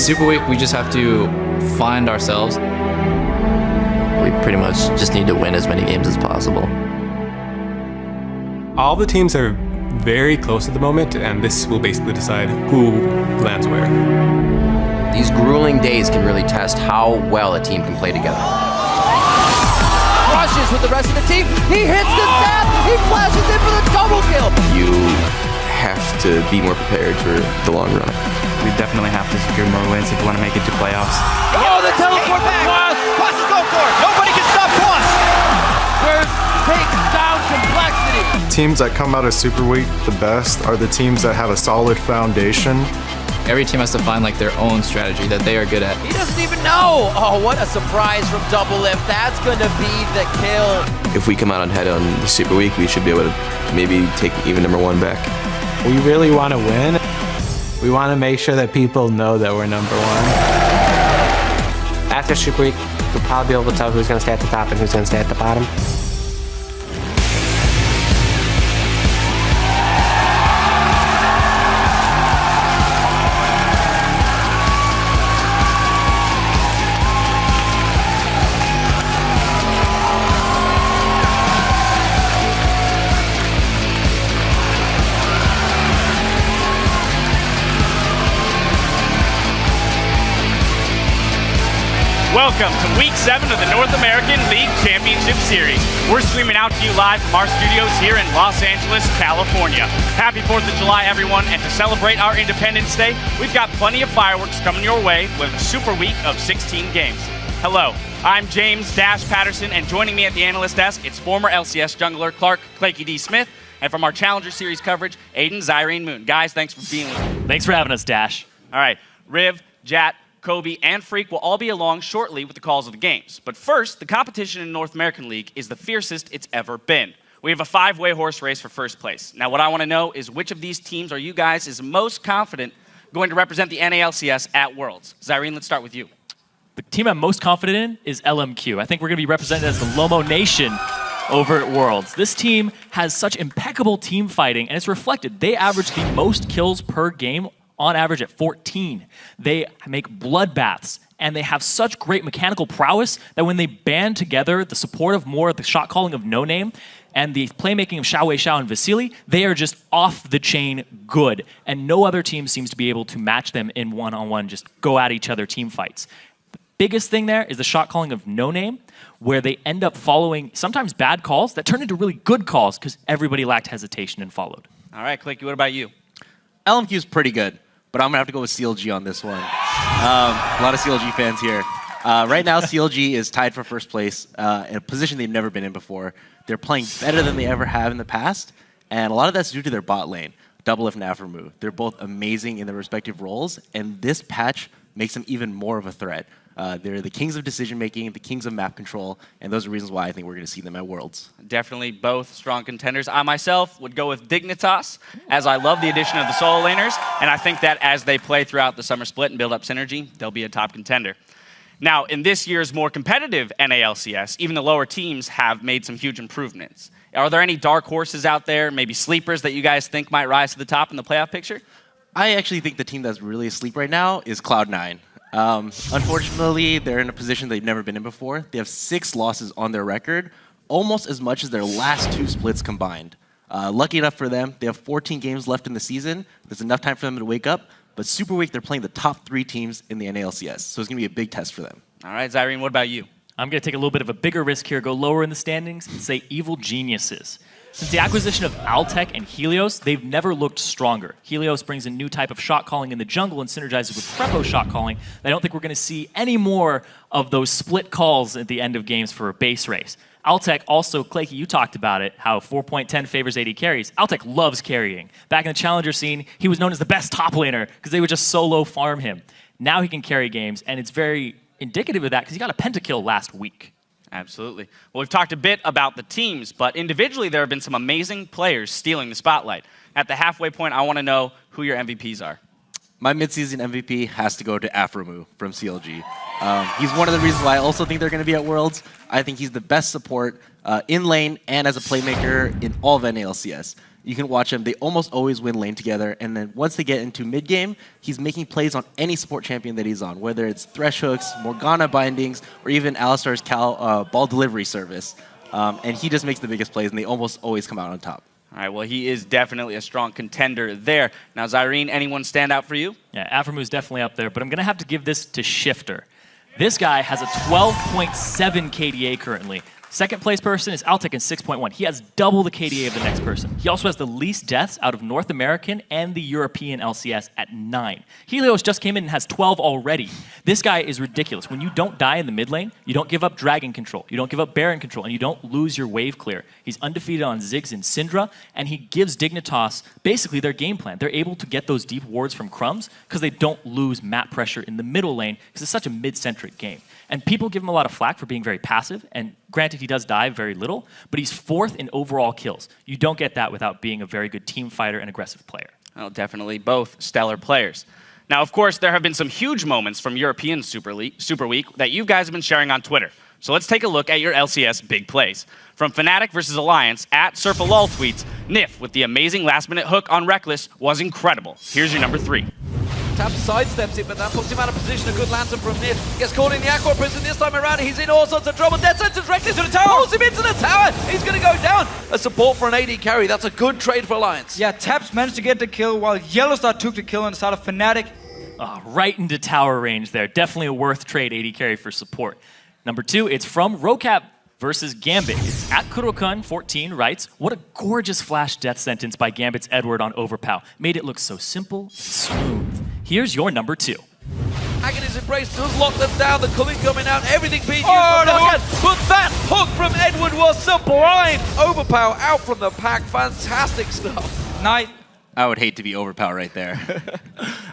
Super Week, we just have to find ourselves. We pretty much just need to win as many games as possible. All the teams are very close at the moment, and this will basically decide who lands where. These grueling days can really test how well a team can play together. Rushes with the rest of the team. He hits the sap. He flashes in for the double kill. You have to be more prepared for the long run. We definitely have to secure more wins if we want to make it to playoffs. Oh, the teleport back. Plus is going for it. Nobody can stop Plus. Where takes down complexity. Teams that come out of Super Week the best are the teams that have a solid foundation. Every team has to find like their own strategy that they are good at. He doesn't even know. Oh, what a surprise from Double Lift. That's going to be the kill. If we come out on head on the Super Week, we should be able to maybe take even #1 back. We really want to win. We want to make sure that people know that we're #1. After Super Week, we'll probably be able to tell who's going to stay at the top and who's going to stay at the bottom. Welcome to Week 7 of the North American League Championship Series. We're streaming out to you live from our studios here in Los Angeles, California. Happy 4th of July, everyone, and to celebrate our Independence Day, we've got plenty of fireworks coming your way with a super week of 16 games. Hello, I'm James Dash Patterson, and joining me at the analyst desk, it's former LCS jungler Clark Claky D. Smith, and from our Challenger Series coverage, Aiden Zyrene Moon. Guys, thanks for being with us. Thanks for having us, Dash. All right, Riv, Jat, Kobe, and Freak will all be along shortly with the calls of the games. But first, the competition in the North American League is the fiercest it's ever been. We have a 5-way horse race for first place. Now, what I want to know is which of these teams are you guys is most confident going to represent the NALCS at Worlds? Zyrene, let's start with you. The team I'm most confident in is LMQ. I think we're going to be represented as the Lomo Nation over at Worlds. This team has such impeccable team fighting, and it's reflected. They average the most kills per game on average at 14. They make bloodbaths, and they have such great mechanical prowess that when they band together the support of more, the shot calling of No Name, and the playmaking of Xiao Wei Xiao and Vasily, they are just off the chain good. And no other team seems to be able to match them in one-on-one, just go at each other team fights. The biggest thing there is the shot calling of No Name, where they end up following sometimes bad calls that turn into really good calls because everybody lacked hesitation and followed. All right, Clicky, what about you? LMQ is pretty good, but I'm going to have to go with CLG on this one. A lot of CLG fans here. Right now, CLG is tied for first place in a position they've never been in before. They're playing better than they ever have in the past, and a lot of that's due to their bot lane, Double Lift and Aframu. They're both amazing in their respective roles, and this patch makes them even more of a threat. They're the kings of decision-making, the kings of map control, and those are reasons why I think we're going to see them at Worlds. Definitely both strong contenders. I myself would go with Dignitas, as I love the addition of the solo laners, and I think that as they play throughout the summer split and build up synergy, they'll be a top contender. Now, in this year's more competitive NALCS, even the lower teams have made some huge improvements. Are there any dark horses out there, maybe sleepers that you guys think might rise to the top in the playoff picture? I actually think the team that's really asleep right now is Cloud9. Unfortunately, they're in a position they've never been in before. They have 6 losses on their record, almost as much as their last 2 splits combined. Lucky enough for them, they have 14 games left in the season. There's enough time for them to wake up. But Super Week, they're playing the top 3 teams in the NALCS, so it's going to be a big test for them. All right, Zyrene, what about you? I'm going to take a little bit of a bigger risk here, go lower in the standings, and say Evil Geniuses. Since the acquisition of Altec and Helios, they've never looked stronger. Helios brings a new type of shot calling in the jungle and synergizes with Prepo shot calling. I don't think we're going to see any more of those split calls at the end of games for a base race. Altec also, Claky, you talked about it, how 4.10 favors AD carries. Altec loves carrying. Back in the Challenger scene, he was known as the best top laner because they would just solo farm him. Now he can carry games, and it's very indicative of that because he got a pentakill last week. Absolutely. Well, we've talked a bit about the teams, but individually there have been some amazing players stealing the spotlight. At the halfway point, I want to know who your MVPs are. My midseason MVP has to go to Afromu from CLG. He's one of the reasons why I also think they're going to be at Worlds. I think he's the best support in lane and as a playmaker in all of NALCS. You can watch him. They almost always win lane together. And then once they get into mid-game, he's making plays on any support champion that he's on, whether it's Thresh hooks, Morgana bindings, or even Alistar's ball delivery service. And he just makes the biggest plays, and they almost always come out on top. All right, well, he is definitely a strong contender there. Now, Zyrene, anyone stand out for you? Yeah, Afromu's definitely up there, but I'm going to have to give this to Shifter. This guy has a 12.7 KDA currently. Second place person is Altek in 6.1. He has double the KDA of the next person. He also has the least deaths out of North American and the European LCS at 9. Helios just came in and has 12 already. This guy is ridiculous. When you don't die in the mid lane, you don't give up Dragon control, you don't give up Baron control, and you don't lose your wave clear. He's undefeated on Ziggs and Syndra, and he gives Dignitas basically their game plan. They're able to get those deep wards from Crumbs because they don't lose map pressure in the middle lane because it's such a mid-centric game. And people give him a lot of flack for being very passive, and granted, he does die very little, but he's 4th in overall kills. You don't get that without being a very good team fighter and aggressive player. Oh, definitely both stellar players. Now, of course, there have been some huge moments from European Super Week that you guys have been sharing on Twitter. So let's take a look at your LCS big plays. From Fnatic versus Alliance, at Surfalol tweets, Nif with the amazing last-minute hook on Reckless was incredible. Here's your number 3. Tap sidesteps it, but that puts him out of position. A good lantern from Nif. Gets caught in the Aqua Prison this time around. He's in all sorts of trouble. Death sentence Reckless to the tower. Pulls him into the tower. He's going to go down. A support for an AD carry. That's a good trade for Alliance. Yeah, Taps managed to get the kill while Yellowstar took the kill on the side of Fnatic. Oh, right into tower range there. Definitely a worth trade AD carry for support. Number 2, it's from Rocap versus Gambit. It's at Kurokun14 writes, what a gorgeous flash death sentence by Gambit's Edward on Overpow. Made it look so simple and smooth. Here's your number 2. Agony's Embrace does lock them down. The culling coming out. Everything being used. But that hook from Edward was sublime. Overpow out from the pack. Fantastic stuff. Night. I would hate to be Overpower right there.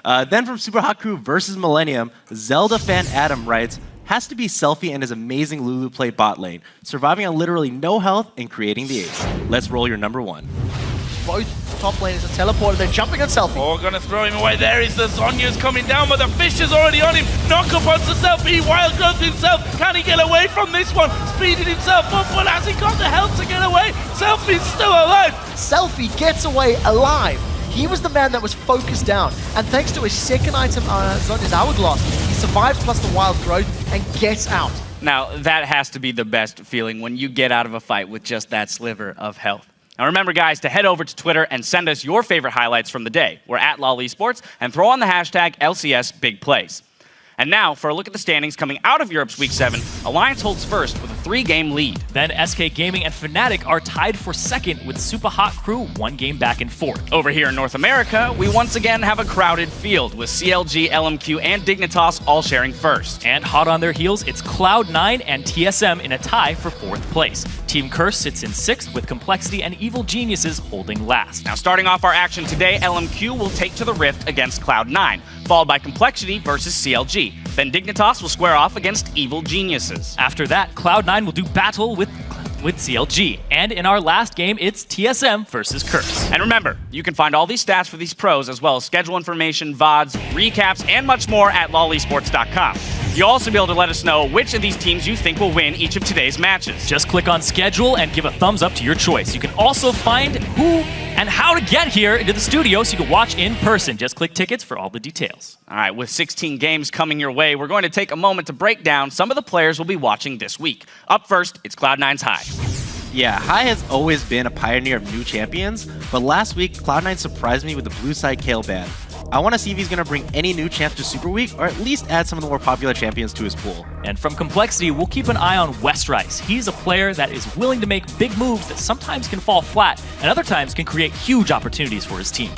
Then from Super Hot Crew versus Millennium, Zelda fan Adam writes, has to be Selfie and his amazing Lulu play bot lane, surviving on literally no health and creating the ace. Let's roll your number 1. Both top laners are teleported. They're jumping on Selfie. Oh, gonna throw him away. There is the Sonya's coming down, but the fish is already on him. Knock up onto Selfie. Wild growth himself. Can he get away from this one? Speeding himself up, but has he got the health to get away? Selfie's still alive. Selfie gets away alive. He was the man that was focused down, and thanks to his second item, Zonya's Hourglass, he survives plus the wild growth and gets out. Now, that has to be the best feeling when you get out of a fight with just that sliver of health. Now remember, guys, to head over to Twitter and send us your favorite highlights from the day. We're at LOL Esports, and throw on the hashtag LCS Big Plays. And now, for a look at the standings coming out of Europe's Week 7, Alliance holds first with a 3-game lead. Then SK Gaming and Fnatic are tied for second with Super Hot Crew 1 game back in fourth. Over here in North America, we once again have a crowded field with CLG, LMQ, and Dignitas all sharing first. And hot on their heels, it's Cloud9 and TSM in a tie for 4th place. Team Curse sits in 6th with Complexity and Evil Geniuses holding last. Now starting off our action today, LMQ will take to the Rift against Cloud9, followed by Complexity versus CLG. Then Dignitas will square off against Evil Geniuses. After that, Cloud9 will do battle with CLG. And in our last game, it's TSM versus Curse. And remember, you can find all these stats for these pros, as well as schedule information, VODs, recaps, and much more at lolesports.com. You'll also be able to let us know which of these teams you think will win each of today's matches. Just click on schedule and give a thumbs up to your choice. You can also find who and how to get here into the studio so you can watch in person. Just click tickets for all the details. All right, with 16 games coming your way, we're going to take a moment to break down some of the players we'll be watching this week. Up first, it's Cloud9's High. Yeah, High has always been a pioneer of new champions, but last week, Cloud9 surprised me with the blue side Kayle ban. I want to see if he's going to bring any new champs to Super Week, or at least add some of the more popular champions to his pool. And from Complexity, we'll keep an eye on Westrice. He's a player that is willing to make big moves that sometimes can fall flat, and other times can create huge opportunities for his team.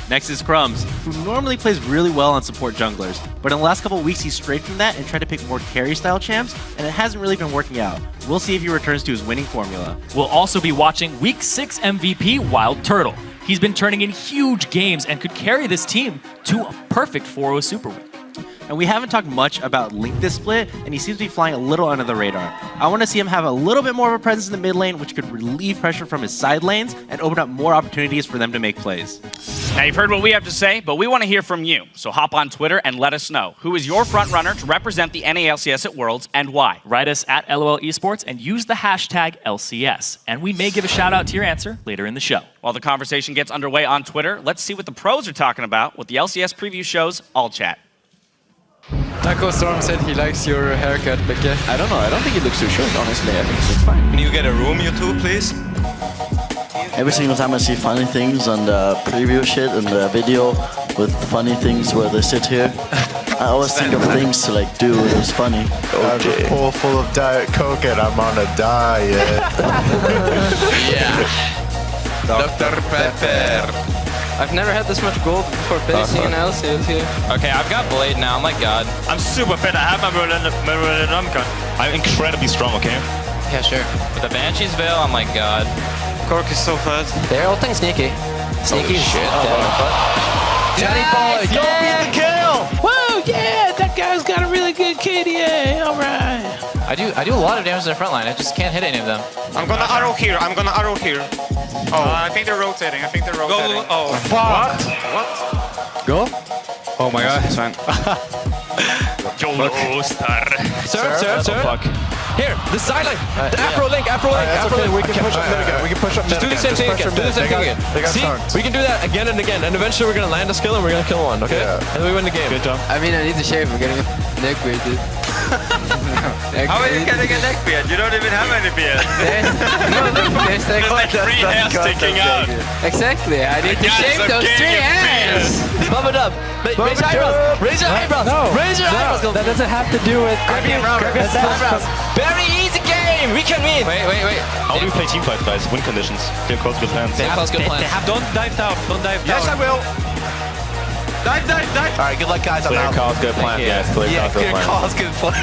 Next is Crumbs, who normally plays really well on support junglers, but in the last couple of weeks he's strayed from that and tried to pick more carry-style champs, and it hasn't really been working out. We'll see if he returns to his winning formula. We'll also be watching Week 6 MVP Wild Turtle. He's been turning in huge games and could carry this team to a perfect 4-0 Super Week. And we haven't talked much about Link this split, and he seems to be flying a little under the radar. I want to see him have a little bit more of a presence in the mid lane, which could relieve pressure from his side lanes and open up more opportunities for them to make plays. Now, you've heard what we have to say, but we want to hear from you. So hop on Twitter and let us know. Who is your front runner to represent the NALCS at Worlds and why? Write us at LOL Esports and use the hashtag LCS. And we may give a shout out to your answer later in the show. While the conversation gets underway on Twitter, let's see what the pros are talking about with the LCS preview shows All Chat. Taco Storm said he likes your haircut, Becca. I don't know. I don't think it looks too short, honestly. I think it looks fine. Can you get a room, you two, please? Every single time I see funny things on the preview shit and the video with funny things where they sit here, I always think of things to like do when it's funny. I have a pool full of Diet Coke and I'm on a diet. Yeah. Dr. Pepper. I've never had this much gold before facing an LCS here. Okay, I've got Blade now, my god. I'm super fit, I have my Merlin gun. I'm incredibly strong, okay? Yeah, sure. With the Banshee's Veil, oh my god. Cork is so fast. They're ulting Sneaky. Sneaky shit. Johnny boy, don't beat the kill! Whoa, yeah, that guy's got a really good KDA, alright. I do a lot of damage in the front line, I just can't hit any of them. I'm gonna arrow here, Oh, I think they're rotating, Go, oh. What? Go? Oh my god, it's fine. YOLO star. Sir. Here, the side lane. The Afro link. Okay, we can push up mid again. We can push up Just do the same thing again. See? We can do that again and again. And eventually we're going to land a skill and we're going to kill one, okay? Yeah. And then we win the game. Good job. I mean, I need to shave. We're getting a neck beard, dude. How are you getting a neck beard? You don't even have any beard. No, look, there's like 3 hairs sticking out. Exactly. I need to shave those 3 hairs. Bump it up. Raise your eyebrows. Raise your eyebrows. Raise your eyebrows. That doesn't have to do with eyebrows. Very easy game. We can win. Wait. How do we play team fight, guys? Win conditions. Clear calls, good plans. Don't dive down. Yes, I will. Dive. All right, good luck, guys. Clear calls, good plan. Yes, clear calls, good plan.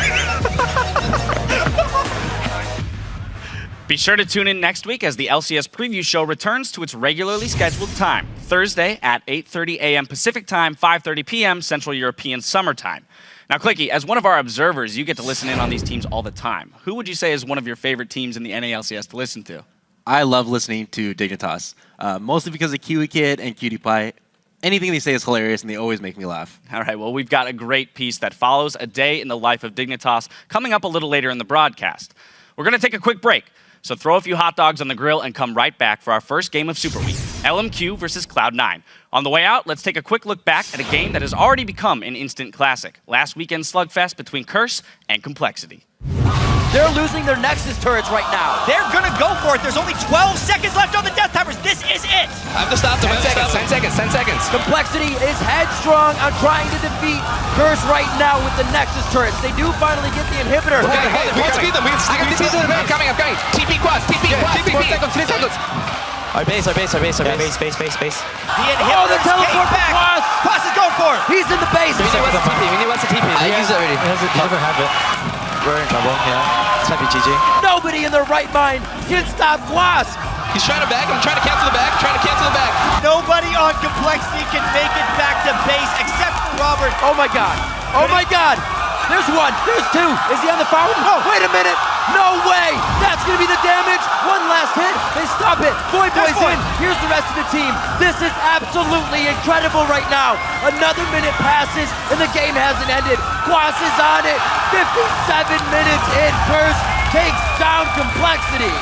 Be sure to tune in next week as the LCS preview show returns to its regularly scheduled time, Thursday at 8:30 a.m. Pacific Time, 5:30 p.m. Central European Summer Time. Now, Clicky, as one of our observers, you get to listen in on these teams all the time. Who would you say is one of your favorite teams in the NALCS to listen to? I love listening to Dignitas, mostly because of Kiwi Kid and Cutie Pie. Anything they say is hilarious, and they always make me laugh. All right, well, we've got a great piece that follows a day in the life of Dignitas coming up a little later in the broadcast. We're going to take a quick break, so throw a few hot dogs on the grill and come right back for our first game of Super Week, LMQ versus Cloud9. On the way out, let's take a quick look back at a game that has already become an instant classic, last weekend's slugfest between Curse and Complexity. They're losing their Nexus turrets right now. They're gonna go for it. There's only 12 seconds left on the death timers. This is it. I have to stop them. 10 seconds. Complexity is headstrong on trying to defeat Curse right now with the Nexus turrets. They do finally get the inhibitor. We can speed them. I'm coming. TP quads. 3 seconds. Our base. The inhibitor. The teleport back. Quas is going for it. He's in the base. We need what's the TP. I use it already. He doesn't have it. We're in trouble, yeah. It's happy GG. Nobody in their right mind can stop Quas. He's trying to back. I'm trying to cancel the back. Nobody on Complexity can make it back to base except for Robert. Oh my god. There's one. There's two. Is he on the far one? Oh, wait a minute. No way. That's going to be the damage. One last hit. They stop it. Boys in. Here's the rest of the team. This is absolutely incredible right now. Another minute passes and the game hasn't ended. Quas is on it. 57 minutes in. Curse takes down Complexity.